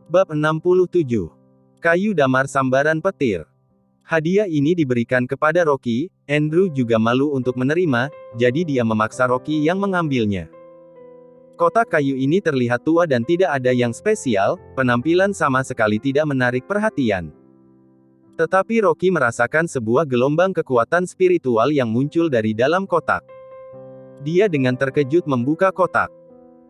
Bab 67. Kayu damar sambaran petir. Hadiah ini diberikan kepada Rocky. Andrew juga malu untuk menerima, jadi dia memaksa Rocky yang mengambilnya. Kotak kayu ini terlihat tua dan tidak ada yang spesial, penampilan sama sekali tidak menarik perhatian. Tetapi Rocky merasakan sebuah gelombang kekuatan spiritual yang muncul dari dalam kotak. Dia dengan terkejut membuka kotak.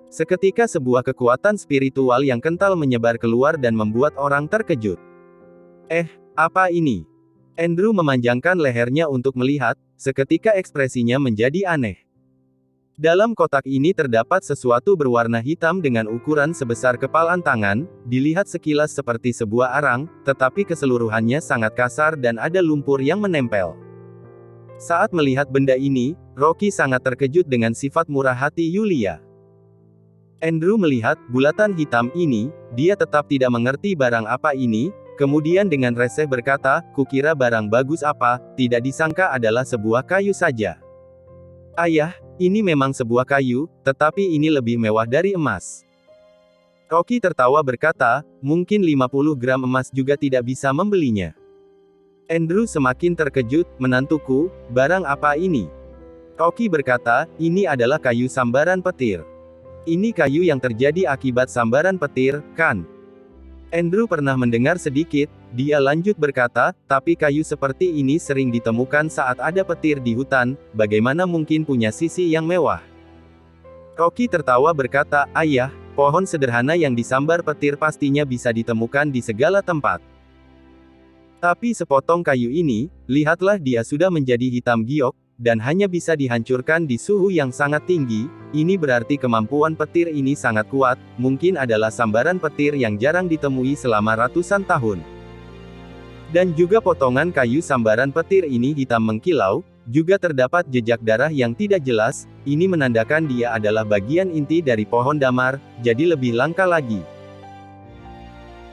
Seketika sebuah kekuatan spiritual yang kental menyebar keluar dan membuat orang terkejut. Apa ini? Andrew memanjangkan lehernya untuk melihat, seketika ekspresinya menjadi aneh. Dalam kotak ini terdapat sesuatu berwarna hitam dengan ukuran sebesar kepalan tangan, dilihat sekilas seperti sebuah arang, tetapi keseluruhannya sangat kasar dan ada lumpur yang menempel. Saat melihat benda ini, Rocky sangat terkejut dengan sifat murah hati Yulia. Andrew melihat bulatan hitam ini, dia tetap tidak mengerti barang apa ini, kemudian dengan reseh berkata, "Kukira barang bagus apa, tidak disangka adalah sebuah kayu saja." "Ayah, ini memang sebuah kayu, tetapi ini lebih mewah dari emas." Rocky tertawa berkata, "Mungkin 50 gram emas juga tidak bisa membelinya." Andrew semakin terkejut, "Menantuku, barang apa ini?" Rocky berkata, "Ini adalah kayu sambaran petir. Ini kayu yang terjadi akibat sambaran petir, kan?" Andrew pernah mendengar sedikit, dia lanjut berkata, "Tapi kayu seperti ini sering ditemukan saat ada petir di hutan, bagaimana mungkin punya sisi yang mewah?" Rocky tertawa berkata, "Ayah, pohon sederhana yang disambar petir pastinya bisa ditemukan di segala tempat. Tapi sepotong kayu ini, lihatlah dia sudah menjadi hitam giok, dan hanya bisa dihancurkan di suhu yang sangat tinggi, ini berarti kemampuan petir ini sangat kuat, mungkin adalah sambaran petir yang jarang ditemui selama ratusan tahun. Dan juga potongan kayu sambaran petir ini hitam mengkilau, juga terdapat jejak darah yang tidak jelas, ini menandakan dia adalah bagian inti dari pohon damar, jadi lebih langka lagi."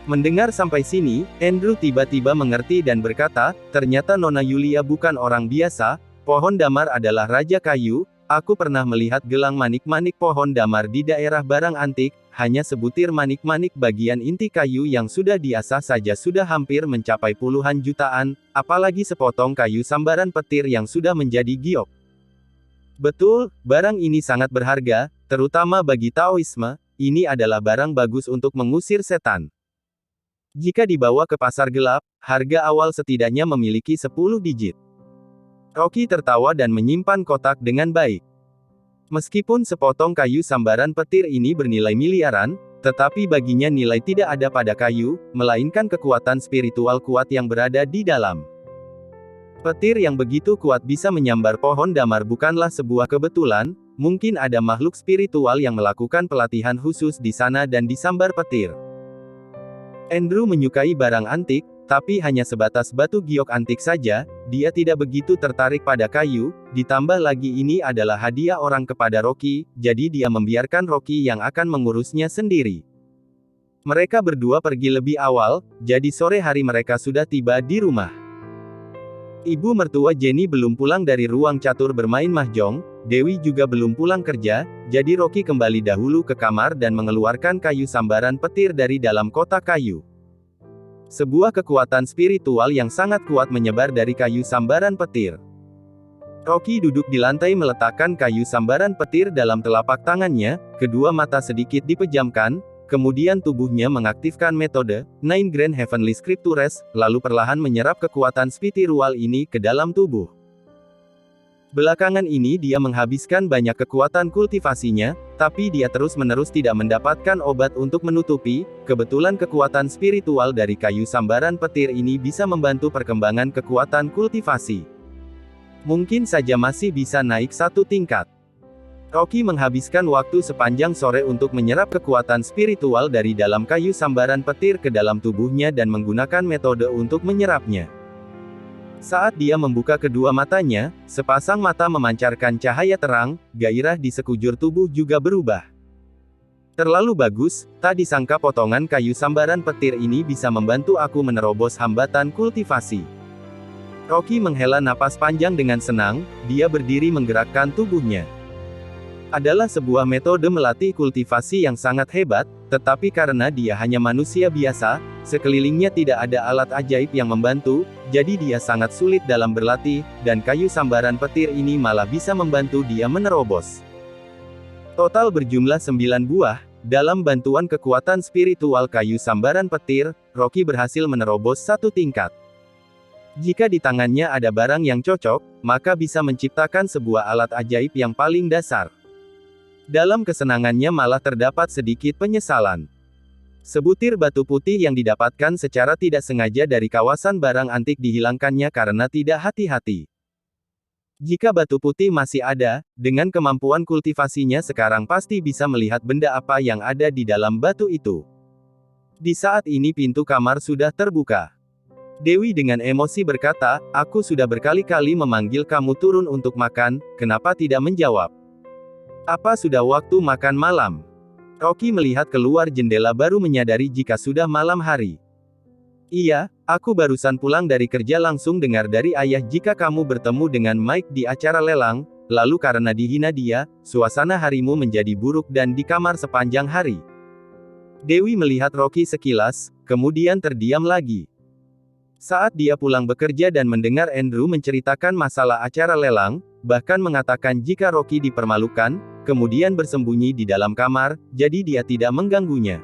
Mendengar sampai sini, Andrew tiba-tiba mengerti dan berkata, "Ternyata Nona Yulia bukan orang biasa. Pohon damar adalah raja kayu. Aku pernah melihat gelang manik-manik pohon damar di daerah barang antik, hanya sebutir manik-manik bagian inti kayu yang sudah diasah saja sudah hampir mencapai puluhan jutaan, apalagi sepotong kayu sambaran petir yang sudah menjadi giok. Betul, barang ini sangat berharga, terutama bagi Taoisme, ini adalah barang bagus untuk mengusir setan. Jika dibawa ke pasar gelap, harga awal setidaknya memiliki 10 digit." Rocky tertawa dan menyimpan kotak dengan baik. Meskipun sepotong kayu sambaran petir ini bernilai miliaran, tetapi baginya nilai tidak ada pada kayu, melainkan kekuatan spiritual kuat yang berada di dalam. Petir yang begitu kuat bisa menyambar pohon damar bukanlah sebuah kebetulan, mungkin ada makhluk spiritual yang melakukan pelatihan khusus di sana dan disambar petir. Andrew menyukai barang antik, tapi hanya sebatas batu giok antik saja, dia tidak begitu tertarik pada kayu, ditambah lagi ini adalah hadiah orang kepada Rocky, jadi dia membiarkan Rocky yang akan mengurusnya sendiri. Mereka berdua pergi lebih awal, jadi sore hari mereka sudah tiba di rumah. Ibu mertua Jenny belum pulang dari ruang catur bermain mahjong, Dewi juga belum pulang kerja, jadi Rocky kembali dahulu ke kamar dan mengeluarkan kayu sambaran petir dari dalam kotak kayu. Sebuah kekuatan spiritual yang sangat kuat menyebar dari kayu sambaran petir. Rocky duduk di lantai meletakkan kayu sambaran petir dalam telapak tangannya, kedua mata sedikit dipejamkan, kemudian tubuhnya mengaktifkan metode Nine Grand Heavenly Scriptures, lalu perlahan menyerap kekuatan spiritual ini ke dalam tubuh. Belakangan ini dia menghabiskan banyak kekuatan kultivasinya, tapi dia terus-menerus tidak mendapatkan obat untuk menutupi, kebetulan kekuatan spiritual dari kayu sambaran petir ini bisa membantu perkembangan kekuatan kultivasi. Mungkin saja masih bisa naik satu tingkat. Rocky menghabiskan waktu sepanjang sore untuk menyerap kekuatan spiritual dari dalam kayu sambaran petir ke dalam tubuhnya dan menggunakan metode untuk menyerapnya. Saat dia membuka kedua matanya, sepasang mata memancarkan cahaya terang, gairah di sekujur tubuh juga berubah. "Terlalu bagus, tak disangka potongan kayu sambaran petir ini bisa membantu aku menerobos hambatan kultivasi." Rocky menghela napas panjang dengan senang, dia berdiri menggerakkan tubuhnya. adalah sebuah metode melatih kultivasi yang sangat hebat, tetapi karena dia hanya manusia biasa, sekelilingnya tidak ada alat ajaib yang membantu, jadi dia sangat sulit dalam berlatih, dan kayu sambaran petir ini malah bisa membantu dia menerobos. Total berjumlah 9 buah, dalam bantuan kekuatan spiritual kayu sambaran petir, Rocky berhasil menerobos satu tingkat. Jika di tangannya ada barang yang cocok, maka bisa menciptakan sebuah alat ajaib yang paling dasar. Dalam kesenangannya malah terdapat sedikit penyesalan. Sebutir batu putih yang didapatkan secara tidak sengaja dari kawasan barang antik dihilangkannya karena tidak hati-hati. Jika batu putih masih ada, dengan kemampuan kultivasinya sekarang pasti bisa melihat benda apa yang ada di dalam batu itu. Di saat ini pintu kamar sudah terbuka. Dewi dengan emosi berkata, "Aku sudah berkali-kali memanggil kamu turun untuk makan, kenapa tidak menjawab? Apa sudah waktu makan malam?" Rocky melihat keluar jendela baru menyadari jika sudah malam hari. "Iya, aku barusan pulang dari kerja langsung dengar dari ayah jika kamu bertemu dengan Mike di acara lelang, lalu karena dihina dia, suasana harimu menjadi buruk dan di kamar sepanjang hari." Dewi melihat Rocky sekilas, kemudian terdiam lagi. Saat dia pulang bekerja dan mendengar Andrew menceritakan masalah acara lelang, bahkan mengatakan jika Rocky dipermalukan, kemudian bersembunyi di dalam kamar, jadi dia tidak mengganggunya.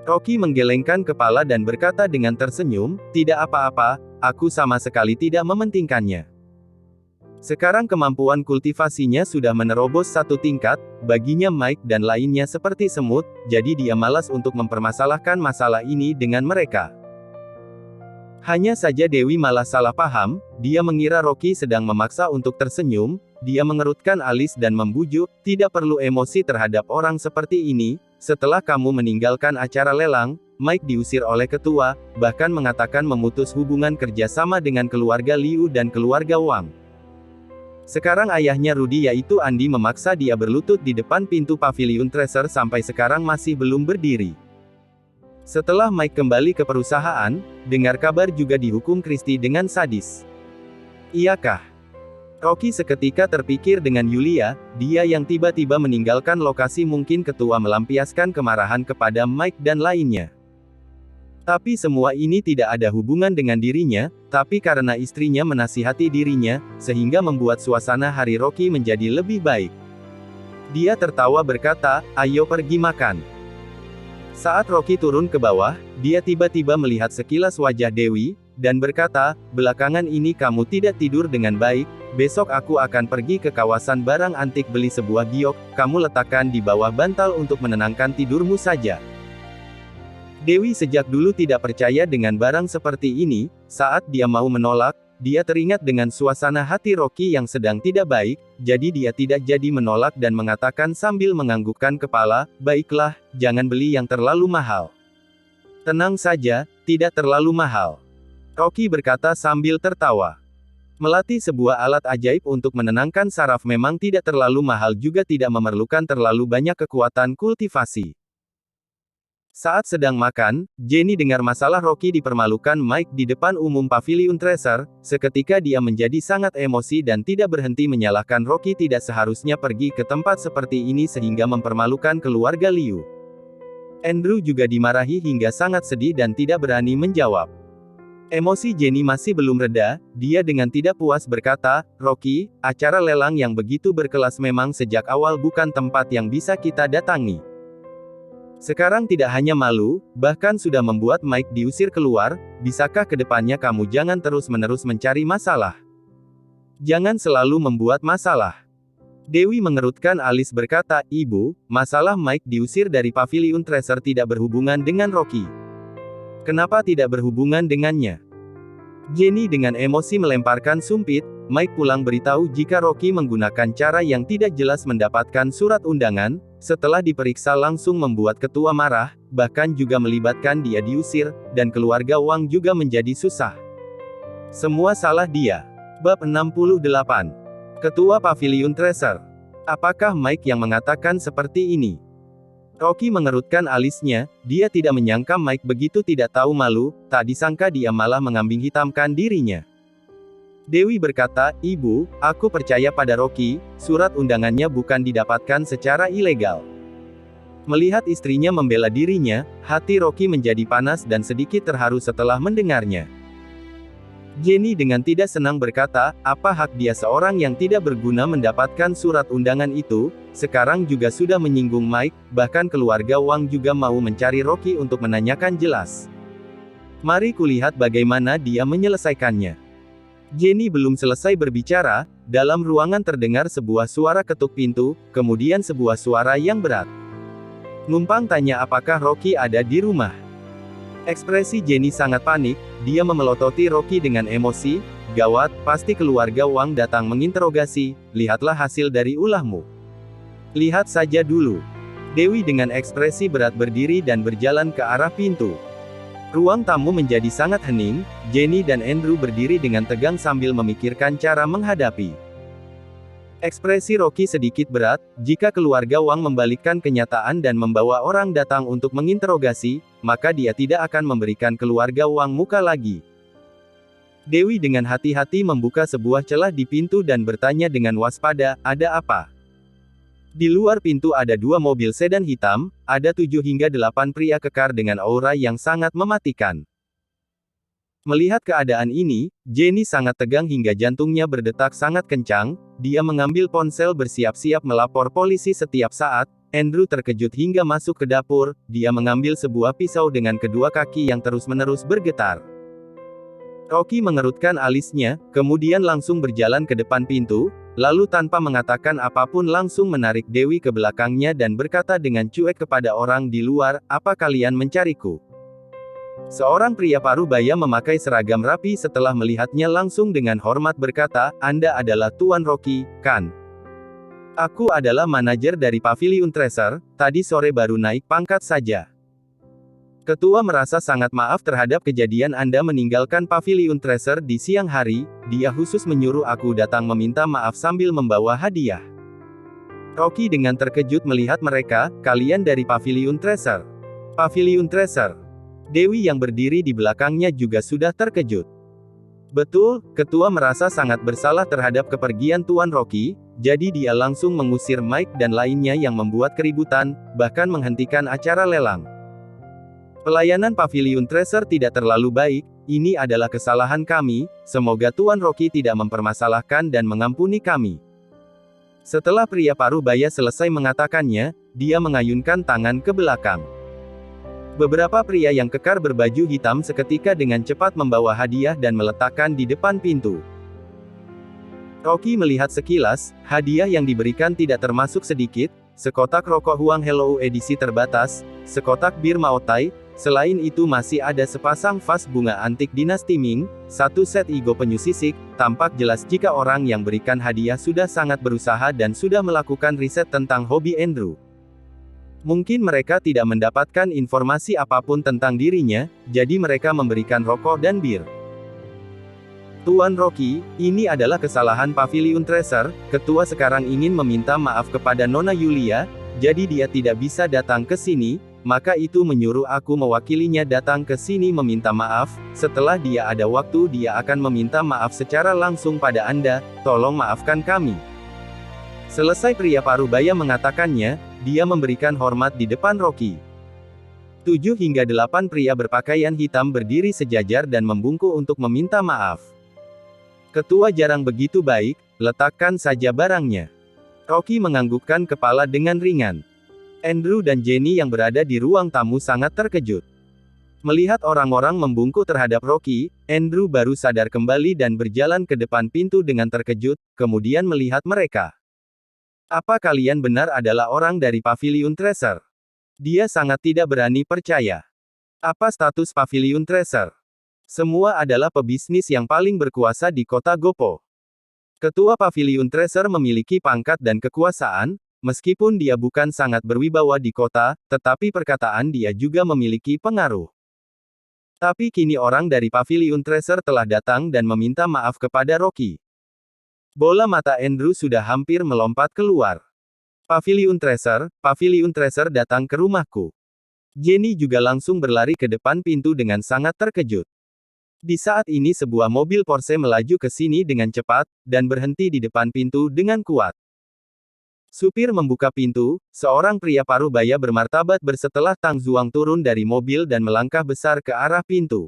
Rocky menggelengkan kepala dan berkata dengan tersenyum, "Tidak apa-apa, aku sama sekali tidak mementingkannya." Sekarang kemampuan kultivasinya sudah menerobos satu tingkat, baginya Mike dan lainnya seperti semut, jadi dia malas untuk mempermasalahkan masalah ini dengan mereka. Hanya saja Dewi malah salah paham, dia mengira Rocky sedang memaksa untuk tersenyum, dia mengerutkan alis dan membujuk, "Tidak perlu emosi terhadap orang seperti ini, setelah kamu meninggalkan acara lelang, Mike diusir oleh ketua, bahkan mengatakan memutus hubungan kerja sama dengan keluarga Liu dan keluarga Wang. Sekarang ayahnya Rudy yaitu Andy memaksa dia berlutut di depan pintu pavilion Treasure sampai sekarang masih belum berdiri. Setelah Mike kembali ke perusahaan, dengar kabar juga dihukum Christie dengan sadis. Iyakah?" Rocky seketika terpikir dengan Yulia, dia yang tiba-tiba meninggalkan lokasi mungkin ketua melampiaskan kemarahan kepada Mike dan lainnya. Tapi semua ini tidak ada hubungan dengan dirinya, tapi karena istrinya menasihati dirinya, sehingga membuat suasana hari Rocky menjadi lebih baik. Dia tertawa berkata, "Ayo pergi makan." Saat Rocky turun ke bawah, dia tiba-tiba melihat sekilas wajah Dewi, dan berkata, "Belakangan ini kamu tidak tidur dengan baik, besok aku akan pergi ke kawasan barang antik beli sebuah giok, kamu letakkan di bawah bantal untuk menenangkan tidurmu saja." Dewi sejak dulu tidak percaya dengan barang seperti ini, saat dia mau menolak, dia teringat dengan suasana hati Rocky yang sedang tidak baik, jadi dia tidak jadi menolak dan mengatakan sambil menganggukkan kepala, "Baiklah, jangan beli yang terlalu mahal." "Tenang saja, tidak terlalu mahal," Rocky berkata sambil tertawa. Melatih sebuah alat ajaib untuk menenangkan saraf memang tidak terlalu mahal juga tidak memerlukan terlalu banyak kekuatan kultivasi. Saat sedang makan, Jenny dengar masalah Rocky dipermalukan Mike di depan umum pavilion Treasure, seketika dia menjadi sangat emosi dan tidak berhenti menyalahkan Rocky tidak seharusnya pergi ke tempat seperti ini sehingga mempermalukan keluarga Liu. Andrew juga dimarahi hingga sangat sedih dan tidak berani menjawab. Emosi Jenny masih belum reda, dia dengan tidak puas berkata, "Rocky, acara lelang yang begitu berkelas memang sejak awal bukan tempat yang bisa kita datangi. Sekarang tidak hanya malu, bahkan sudah membuat Mike diusir keluar, bisakah kedepannya kamu jangan terus-menerus mencari masalah? Jangan selalu membuat masalah." Dewi mengerutkan alis berkata, "Ibu, masalah Mike diusir dari pavilion Treasure tidak berhubungan dengan Rocky. Kenapa tidak berhubungan dengannya?" Jenny dengan emosi melemparkan sumpit, Mike pulang beritahu jika Rocky menggunakan cara yang tidak jelas mendapatkan surat undangan, setelah diperiksa langsung membuat ketua marah, bahkan juga melibatkan dia diusir, dan keluarga Wang juga menjadi susah. Semua salah dia. Bab 68. Ketua Pavilion Treasure. Apakah Mike yang mengatakan seperti ini? Rocky mengerutkan alisnya, dia tidak menyangka Mike begitu tidak tahu malu, tak disangka dia malah mengambing hitamkan dirinya. Dewi berkata, "Ibu, aku percaya pada Rocky, surat undangannya bukan didapatkan secara ilegal." Melihat istrinya membela dirinya, hati Rocky menjadi panas dan sedikit terharu setelah mendengarnya. Jenny dengan tidak senang berkata, "Apa hak dia seorang yang tidak berguna mendapatkan surat undangan itu? Sekarang juga sudah menyinggung Mike, bahkan keluarga Wang juga mau mencari Rocky untuk menanyakan jelas. Mari kulihat bagaimana dia menyelesaikannya." Jenny belum selesai berbicara, dalam ruangan terdengar sebuah suara ketuk pintu, kemudian sebuah suara yang berat. Numpang tanya apakah Rocky ada di rumah. Ekspresi Jenny sangat panik, dia memelototi Rocky dengan emosi, "Gawat, pasti keluarga Wang datang menginterogasi, lihatlah hasil dari ulahmu. Lihat saja dulu." Dewi dengan ekspresi berat berdiri dan berjalan ke arah pintu. Ruang tamu menjadi sangat hening, Jenny dan Andrew berdiri dengan tegang sambil memikirkan cara menghadapi. Ekspresi Rocky sedikit berat, jika keluarga Wang membalikkan kenyataan dan membawa orang datang untuk menginterogasi, maka dia tidak akan memberikan keluarga Wang muka lagi. Dewi dengan hati-hati membuka sebuah celah di pintu dan bertanya dengan waspada, "Ada apa?" Di luar pintu ada dua mobil sedan hitam, ada 7 hingga 8 pria kekar dengan aura yang sangat mematikan. Melihat keadaan ini, Jenny sangat tegang hingga jantungnya berdetak sangat kencang, dia mengambil ponsel bersiap-siap melapor polisi setiap saat. Andrew terkejut hingga masuk ke dapur, dia mengambil sebuah pisau dengan kedua kaki yang terus-menerus bergetar. Rocky mengerutkan alisnya, kemudian langsung berjalan ke depan pintu, lalu tanpa mengatakan apapun langsung menarik Dewi ke belakangnya dan berkata dengan cuek kepada orang di luar, "Apa kalian mencariku?" Seorang pria parubaya memakai seragam rapi setelah melihatnya langsung dengan hormat berkata, "Anda adalah Tuan Rocky, kan? Aku adalah manajer dari Pavilion Treasure, tadi sore baru naik pangkat saja. Ketua merasa sangat maaf terhadap kejadian Anda meninggalkan Pavilion Treasure di siang hari, dia khusus menyuruh aku datang meminta maaf sambil membawa hadiah." Rocky dengan terkejut melihat mereka, "Kalian dari Pavilion Treasure? Pavilion Treasure?" Dewi yang berdiri di belakangnya juga sudah terkejut. Betul, ketua merasa sangat bersalah terhadap kepergian Tuan Rocky, jadi dia langsung mengusir Mike dan lainnya yang membuat keributan, bahkan menghentikan acara lelang. "Pelayanan Pavilion Treasure tidak terlalu baik, ini adalah kesalahan kami, semoga Tuan Rocky tidak mempermasalahkan dan mengampuni kami." Setelah pria parubaya selesai mengatakannya, dia mengayunkan tangan ke belakang. Beberapa pria yang kekar berbaju hitam seketika dengan cepat membawa hadiah dan meletakkan di depan pintu. Rocky melihat sekilas, hadiah yang diberikan tidak termasuk sedikit, sekotak rokok Huang Hello edisi terbatas, sekotak bir Maotai, selain itu masih ada sepasang vas bunga antik dinasti Ming, satu set igo penyu sisik. Tampak jelas jika orang yang berikan hadiah sudah sangat berusaha dan sudah melakukan riset tentang hobi Andrew. Mungkin mereka tidak mendapatkan informasi apapun tentang dirinya, jadi mereka memberikan rokok dan bir. "Tuan Rocky, ini adalah kesalahan Pavilion Treasure, ketua sekarang ingin meminta maaf kepada Nona Yulia, jadi dia tidak bisa datang ke sini, maka itu menyuruh aku mewakilinya datang ke sini meminta maaf, setelah dia ada waktu dia akan meminta maaf secara langsung pada Anda, tolong maafkan kami." Selesai pria parubaya mengatakannya, dia memberikan hormat di depan Rocky. 7 hingga 8 pria berpakaian hitam berdiri sejajar dan membungkuk untuk meminta maaf. "Ketua jarang begitu baik, letakkan saja barangnya." Rocky menganggukkan kepala dengan ringan. Andrew dan Jenny yang berada di ruang tamu sangat terkejut. Melihat orang-orang membungkuk terhadap Rocky, Andrew baru sadar kembali dan berjalan ke depan pintu dengan terkejut, kemudian melihat mereka. "Apa kalian benar adalah orang dari Pavilion Treasure?" Dia sangat tidak berani percaya. "Apa status Pavilion Treasure? Semua adalah pebisnis yang paling berkuasa di kota Gopo. Ketua Pavilion Treasure memiliki pangkat dan kekuasaan, meskipun dia bukan sangat berwibawa di kota, tetapi perkataan dia juga memiliki pengaruh. Tapi kini orang dari Pavilion Treasure telah datang dan meminta maaf kepada Rocky." Bola mata Andrew sudah hampir melompat keluar. Pavilion Treasure datang ke rumahku." Jenny juga langsung berlari ke depan pintu dengan sangat terkejut. Di saat ini sebuah mobil Porsche melaju ke sini dengan cepat, dan berhenti di depan pintu dengan kuat. Supir membuka pintu, seorang pria parubaya bermartabat bersetelah Tang Zuang turun dari mobil dan melangkah besar ke arah pintu.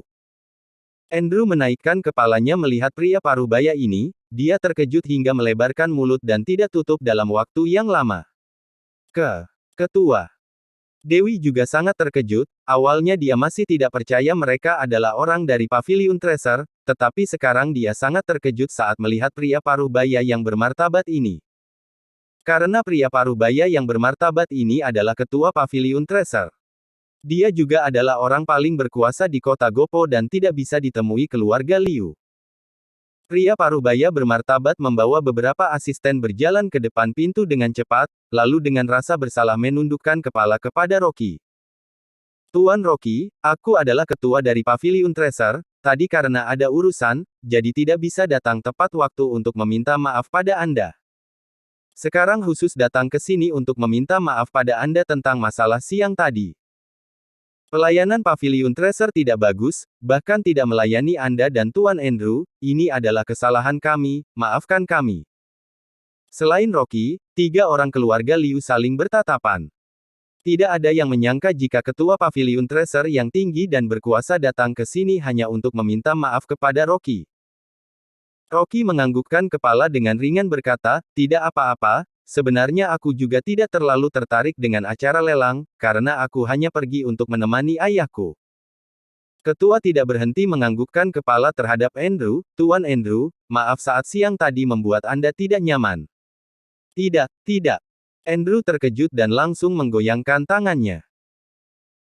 Andrew menaikkan kepalanya melihat pria parubaya ini, dia terkejut hingga melebarkan mulut dan tidak tutup dalam waktu yang lama. Ketua. Dewi juga sangat terkejut, awalnya dia masih tidak percaya mereka adalah orang dari Pavilion Treasure, tetapi sekarang dia sangat terkejut saat melihat pria parubaya yang bermartabat ini. Karena pria parubaya yang bermartabat ini adalah ketua Pavilion Treasure. Dia juga adalah orang paling berkuasa di kota Gopo dan tidak bisa ditemui keluarga Liu. Pria parubaya bermartabat membawa beberapa asisten berjalan ke depan pintu dengan cepat, lalu dengan rasa bersalah menundukkan kepala kepada Rocky. Tuan Rocky, aku adalah ketua dari Pavilion Treasure, tadi karena ada urusan, jadi tidak bisa datang tepat waktu untuk meminta maaf pada Anda. Sekarang khusus datang ke sini untuk meminta maaf pada Anda tentang masalah siang tadi. Pelayanan Pavilion Treasure tidak bagus, bahkan tidak melayani Anda dan Tuan Andrew, ini adalah kesalahan kami, maafkan kami. Selain Rocky, 3 orang keluarga Liu saling bertatapan. Tidak ada yang menyangka jika ketua Pavilion Treasure yang tinggi dan berkuasa datang ke sini hanya untuk meminta maaf kepada Rocky. Rocky menganggukkan kepala dengan ringan berkata, tidak apa-apa, sebenarnya aku juga tidak terlalu tertarik dengan acara lelang, karena aku hanya pergi untuk menemani ayahku. Ketua tidak berhenti menganggukkan kepala terhadap Andrew, Tuan Andrew, maaf saat siang tadi membuat Anda tidak nyaman. Tidak, tidak. Andrew terkejut dan langsung menggoyangkan tangannya.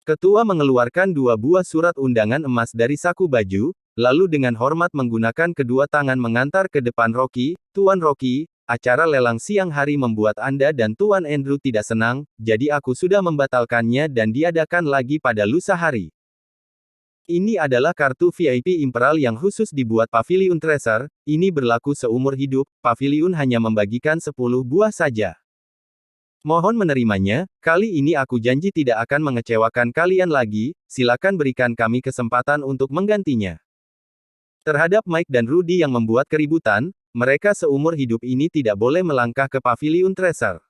Ketua mengeluarkan 2 buah surat undangan emas dari saku baju, lalu dengan hormat menggunakan kedua tangan mengantar ke depan Rocky, Tuan Rocky, acara lelang siang hari membuat Anda dan Tuan Andrew tidak senang, jadi aku sudah membatalkannya dan diadakan lagi pada lusa hari. Ini adalah kartu VIP Imperial yang khusus dibuat Pavilion Treasure, ini berlaku seumur hidup, Pavilion hanya membagikan 10 buah saja. Mohon menerimanya, kali ini aku janji tidak akan mengecewakan kalian lagi, silakan berikan kami kesempatan untuk menggantinya. Terhadap Mike dan Rudy yang membuat keributan, mereka seumur hidup ini tidak boleh melangkah ke Pavilion Treasure.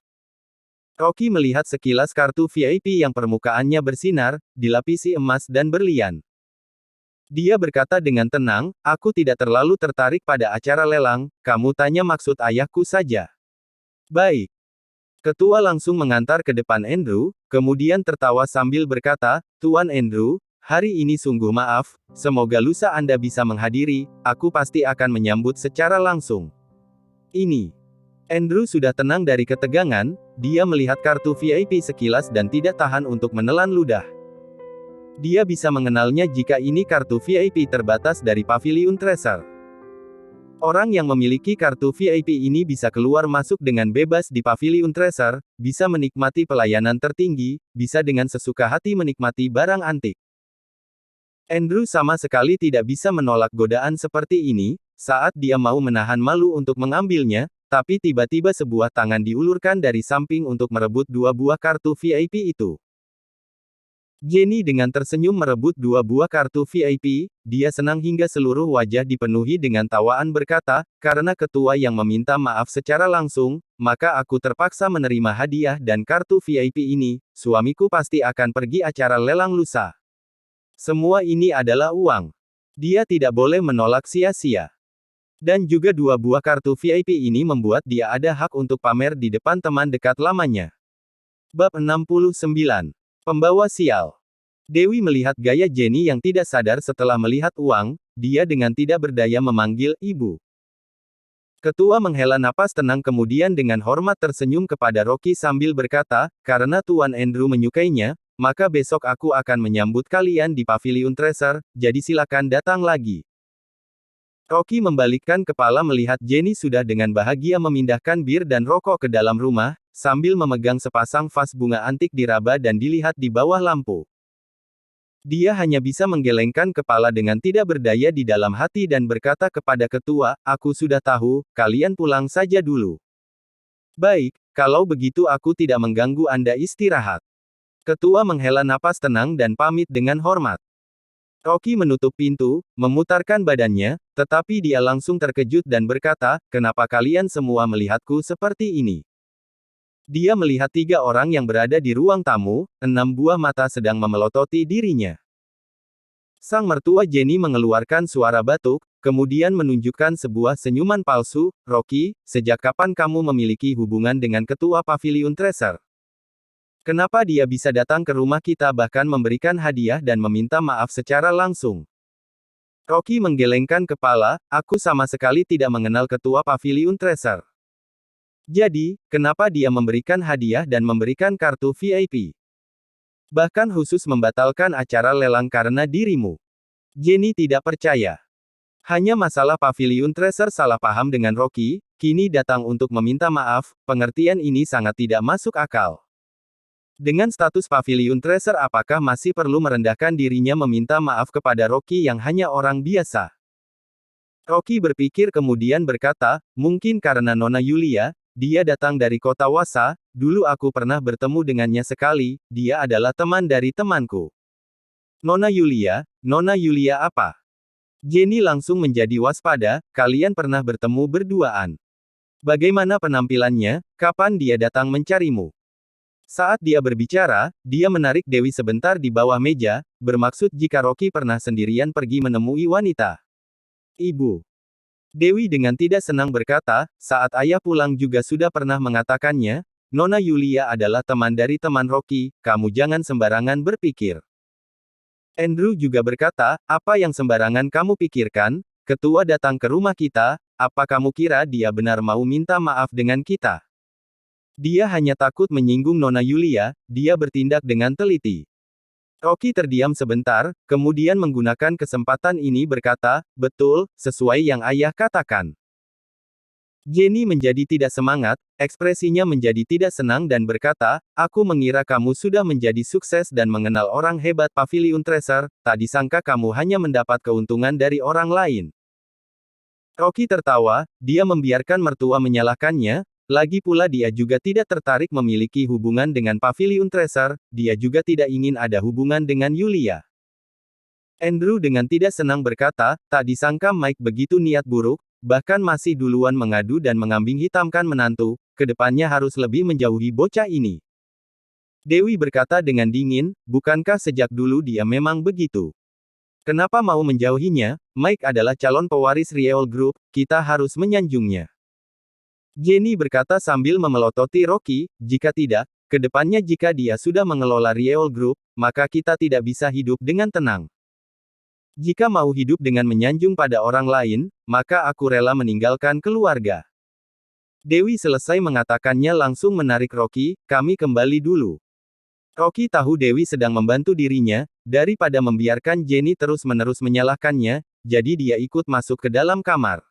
Rocky melihat sekilas kartu VIP yang permukaannya bersinar, dilapisi emas dan berlian. Dia berkata dengan tenang, aku tidak terlalu tertarik pada acara lelang, kamu tanya maksud ayahku saja. Baik. Ketua langsung mengantar ke depan Andrew, kemudian tertawa sambil berkata, Tuan Andrew, hari ini sungguh maaf, semoga lusa Anda bisa menghadiri, aku pasti akan menyambut secara langsung. Ini. Andrew sudah tenang dari ketegangan, dia melihat kartu VIP sekilas dan tidak tahan untuk menelan ludah. Dia bisa mengenalnya jika ini kartu VIP terbatas dari Pavilion Treasure. Orang yang memiliki kartu VIP ini bisa keluar masuk dengan bebas di Pavilion Treasure, bisa menikmati pelayanan tertinggi, bisa dengan sesuka hati menikmati barang antik. Andrew sama sekali tidak bisa menolak godaan seperti ini, saat dia mau menahan malu untuk mengambilnya, tapi tiba-tiba sebuah tangan diulurkan dari samping untuk merebut 2 buah kartu VIP itu. Jenny dengan tersenyum merebut 2 buah kartu VIP, dia senang hingga seluruh wajah dipenuhi dengan tawaan berkata, karena ketua yang meminta maaf secara langsung, maka aku terpaksa menerima hadiah dan kartu VIP ini, suamiku pasti akan pergi acara lelang lusa. Semua ini adalah uang. Dia tidak boleh menolak sia-sia. Dan juga 2 buah kartu VIP ini membuat dia ada hak untuk pamer di depan teman dekat lamanya. Bab 69. Pembawa sial. Dewi melihat gaya Jenny yang tidak sadar setelah melihat uang, dia dengan tidak berdaya memanggil ibu. Ketua menghela napas tenang kemudian dengan hormat tersenyum kepada Rocky sambil berkata, karena Tuan Andrew menyukainya, maka besok aku akan menyambut kalian di Pavilion Treasure, jadi silakan datang lagi. Rocky membalikkan kepala melihat Jenny sudah dengan bahagia memindahkan bir dan rokok ke dalam rumah, sambil memegang sepasang vas bunga antik diraba dan dilihat di bawah lampu. Dia hanya bisa menggelengkan kepala dengan tidak berdaya di dalam hati dan berkata kepada ketua, aku sudah tahu, kalian pulang saja dulu. Baik, kalau begitu aku tidak mengganggu Anda istirahat. Ketua menghela napas tenang dan pamit dengan hormat. Rocky menutup pintu, memutarkan badannya, tetapi dia langsung terkejut dan berkata, "Kenapa kalian semua melihatku seperti ini?" Dia melihat 3 orang yang berada di ruang tamu, 6 buah mata sedang memelototi dirinya. Sang mertua Jenny mengeluarkan suara batuk, kemudian menunjukkan sebuah senyuman palsu. "Rocky, sejak kapan kamu memiliki hubungan dengan ketua Pavilion Treasure? Kenapa dia bisa datang ke rumah kita bahkan memberikan hadiah dan meminta maaf secara langsung?" Rocky menggelengkan kepala, "Aku sama sekali tidak mengenal ketua Pavilion Treasure. Jadi, kenapa dia memberikan hadiah dan memberikan kartu VIP? Bahkan khusus membatalkan acara lelang karena dirimu?" Jenny tidak percaya. Hanya masalah Pavilion Treasure salah paham dengan Rocky, kini datang untuk meminta maaf, pengertian ini sangat tidak masuk akal. Dengan status Pavilion Treasure apakah masih perlu merendahkan dirinya meminta maaf kepada Rocky yang hanya orang biasa? Rocky berpikir kemudian berkata, "Mungkin karena Nona Yulia, dia datang dari kota Wasa, dulu aku pernah bertemu dengannya sekali, dia adalah teman dari temanku." Nona Yulia apa? Jenny langsung menjadi waspada, "Kalian pernah bertemu berduaan. Bagaimana penampilannya, kapan dia datang mencarimu?" Saat dia berbicara, dia menarik Dewi sebentar di bawah meja, bermaksud jika Rocky pernah sendirian pergi menemui wanita. "Ibu." Dewi dengan tidak senang berkata, "Saat ayah pulang juga sudah pernah mengatakannya, Nona Yulia adalah teman dari teman Rocky, kamu jangan sembarangan berpikir." Andrew juga berkata, "Apa yang sembarangan kamu pikirkan? Ketua datang ke rumah kita, apa kamu kira dia benar mau minta maaf dengan kita? Dia hanya takut menyinggung Nona Yulia, dia bertindak dengan teliti." Rocky terdiam sebentar, kemudian menggunakan kesempatan ini berkata, "Betul, sesuai yang ayah katakan." Jenny menjadi tidak semangat, ekspresinya menjadi tidak senang dan berkata, "Aku mengira kamu sudah menjadi sukses dan mengenal orang hebat Pavilion Treasure, tak disangka kamu hanya mendapat keuntungan dari orang lain." Rocky tertawa, dia membiarkan mertua menyalahkannya, lagi pula dia juga tidak tertarik memiliki hubungan dengan Pavilion Treasure, dia juga tidak ingin ada hubungan dengan Yulia. Andrew dengan tidak senang berkata, "Tak disangka Mike begitu niat buruk, bahkan masih duluan mengadu dan mengambing hitamkan menantu, kedepannya harus lebih menjauhi bocah ini." Dewi berkata dengan dingin, "Bukankah sejak dulu dia memang begitu? Kenapa mau menjauhinya? Mike adalah calon pewaris Riewol Group, kita harus menyanjungnya." Jenny berkata sambil memelototi Rocky, "Jika tidak, kedepannya jika dia sudah mengelola Riewol Group, maka kita tidak bisa hidup dengan tenang. Jika mau hidup dengan menyanjung pada orang lain, maka aku rela meninggalkan keluarga." Dewi selesai mengatakannya langsung menarik Rocky, "Kami kembali dulu." Rocky tahu Dewi sedang membantu dirinya, daripada membiarkan Jenny terus-menerus menyalahkannya, jadi dia ikut masuk ke dalam kamar.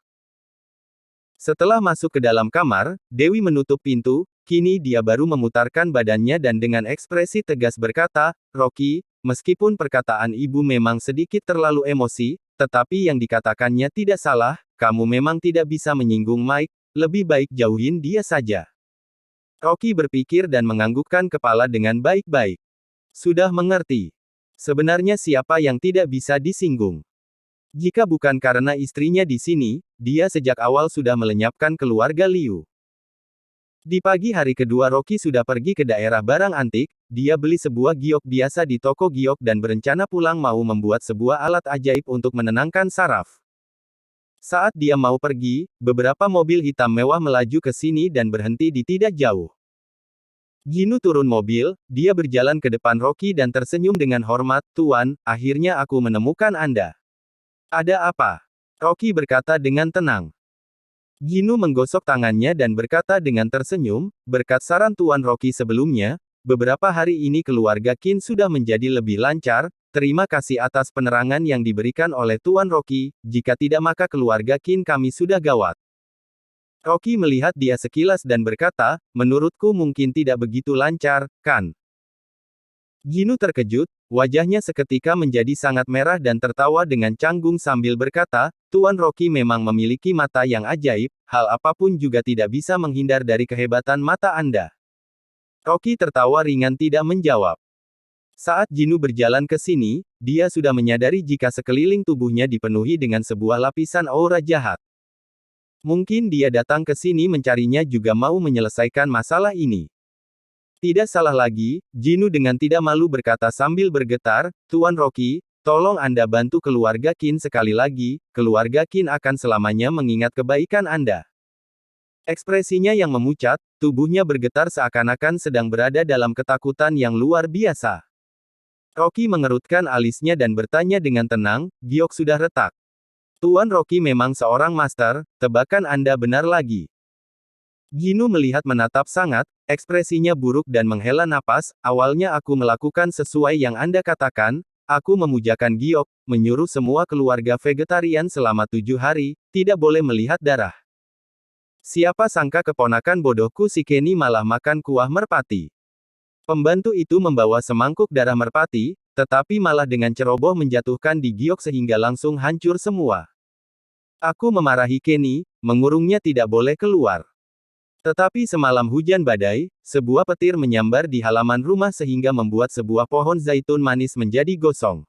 Setelah masuk ke dalam kamar, Dewi menutup pintu, kini dia baru memutarkan badannya dan dengan ekspresi tegas berkata, "Rocky, meskipun perkataan ibu memang sedikit terlalu emosi, tetapi yang dikatakannya tidak salah, kamu memang tidak bisa menyinggung Mike, lebih baik jauhin dia saja." Rocky berpikir dan menganggukkan kepala dengan baik-baik. "Sudah mengerti. Sebenarnya siapa yang tidak bisa disinggung? Jika bukan karena istrinya di sini, dia sejak awal sudah melenyapkan keluarga Liu." Di pagi hari kedua Rocky sudah pergi ke daerah barang antik, dia beli sebuah giok biasa di toko giok dan berencana pulang mau membuat sebuah alat ajaib untuk menenangkan saraf. Saat dia mau pergi, beberapa mobil hitam mewah melaju ke sini dan berhenti di tidak jauh. Ginu turun mobil, dia berjalan ke depan Rocky dan tersenyum dengan hormat, "Tuan, akhirnya aku menemukan Anda." "Ada apa?" Rocky berkata dengan tenang. Ginu menggosok tangannya dan berkata dengan tersenyum, "Berkat saran Tuan Rocky sebelumnya, beberapa hari ini keluarga Qin sudah menjadi lebih lancar, terima kasih atas penerangan yang diberikan oleh Tuan Rocky, jika tidak maka keluarga Qin kami sudah gawat." Rocky melihat dia sekilas dan berkata, "Menurutku mungkin tidak begitu lancar, kan?" Ginu terkejut, wajahnya seketika menjadi sangat merah dan tertawa dengan canggung sambil berkata, "Tuan Rocky memang memiliki mata yang ajaib, hal apapun juga tidak bisa menghindar dari kehebatan mata Anda." Rocky tertawa ringan tidak menjawab. Saat Jinu berjalan ke sini, dia sudah menyadari jika sekeliling tubuhnya dipenuhi dengan sebuah lapisan aura jahat. Mungkin dia datang ke sini mencarinya juga mau menyelesaikan masalah ini. Tidak salah lagi, Jinu dengan tidak malu berkata sambil bergetar, Tuan Rocky, tolong Anda bantu keluarga Qin sekali lagi, keluarga Qin akan selamanya mengingat kebaikan Anda. Ekspresinya yang memucat, tubuhnya bergetar seakan-akan sedang berada dalam ketakutan yang luar biasa. Rocky mengerutkan alisnya dan bertanya dengan tenang, giok sudah retak. Tuan Rocky memang seorang master, tebakan Anda benar lagi. Jinu melihat menatap sangat, ekspresinya buruk dan menghela napas, awalnya aku melakukan sesuai yang Anda katakan, aku memujakan giok, menyuruh semua keluarga vegetarian selama 7 hari, tidak boleh melihat darah. Siapa sangka keponakan bodohku si Kenny malah makan kuah merpati. Pembantu itu membawa semangkuk darah merpati, tetapi malah dengan ceroboh menjatuhkan di giok sehingga langsung hancur semua. Aku memarahi Kenny, mengurungnya tidak boleh keluar. Tetapi semalam hujan badai, sebuah petir menyambar di halaman rumah sehingga membuat sebuah pohon zaitun manis menjadi gosong.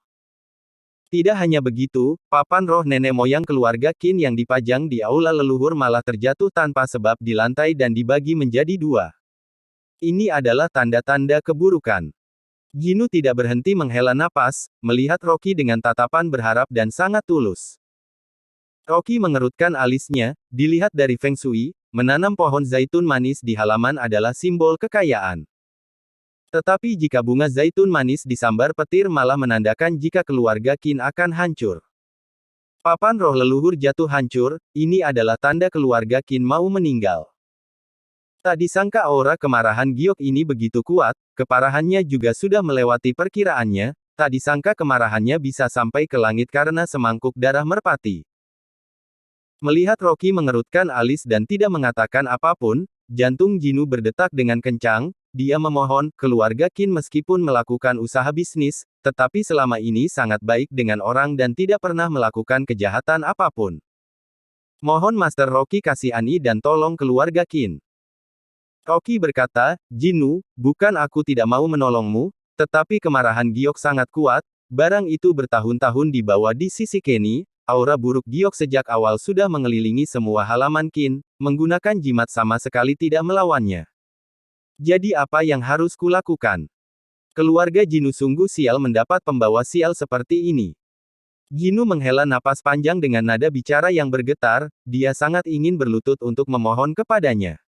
Tidak hanya begitu, papan roh nenek moyang keluarga Qin yang dipajang di aula leluhur malah terjatuh tanpa sebab di lantai dan dibagi menjadi 2. Ini adalah tanda-tanda keburukan. Jinu tidak berhenti menghela napas, melihat Rocky dengan tatapan berharap dan sangat tulus. Rocky mengerutkan alisnya, dilihat dari Feng Shui, menanam pohon zaitun manis di halaman adalah simbol kekayaan. Tetapi jika bunga zaitun manis disambar petir malah menandakan jika keluarga Qin akan hancur. Papan roh leluhur jatuh hancur, ini adalah tanda keluarga Qin mau meninggal. Tak disangka aura kemarahan giok ini begitu kuat, keparahannya juga sudah melewati perkiraannya, tak disangka kemarahannya bisa sampai ke langit karena semangkuk darah merpati. Melihat Rocky mengerutkan alis dan tidak mengatakan apapun, jantung Jinu berdetak dengan kencang, dia memohon, keluarga Qin meskipun melakukan usaha bisnis, tetapi selama ini sangat baik dengan orang dan tidak pernah melakukan kejahatan apapun. Mohon Master Rocky kasihani dan tolong keluarga Qin. Rocky berkata, Jinu, bukan aku tidak mau menolongmu, tetapi kemarahan giok sangat kuat, barang itu bertahun-tahun dibawa di sisi Kenny, aura buruk giok sejak awal sudah mengelilingi semua halaman Qin, menggunakan jimat sama sekali tidak melawannya. Jadi apa yang harus kulakukan? Keluarga Jinu sungguh sial mendapat pembawa sial seperti ini. Jinu menghela napas panjang dengan nada bicara yang bergetar, dia sangat ingin berlutut untuk memohon kepadanya.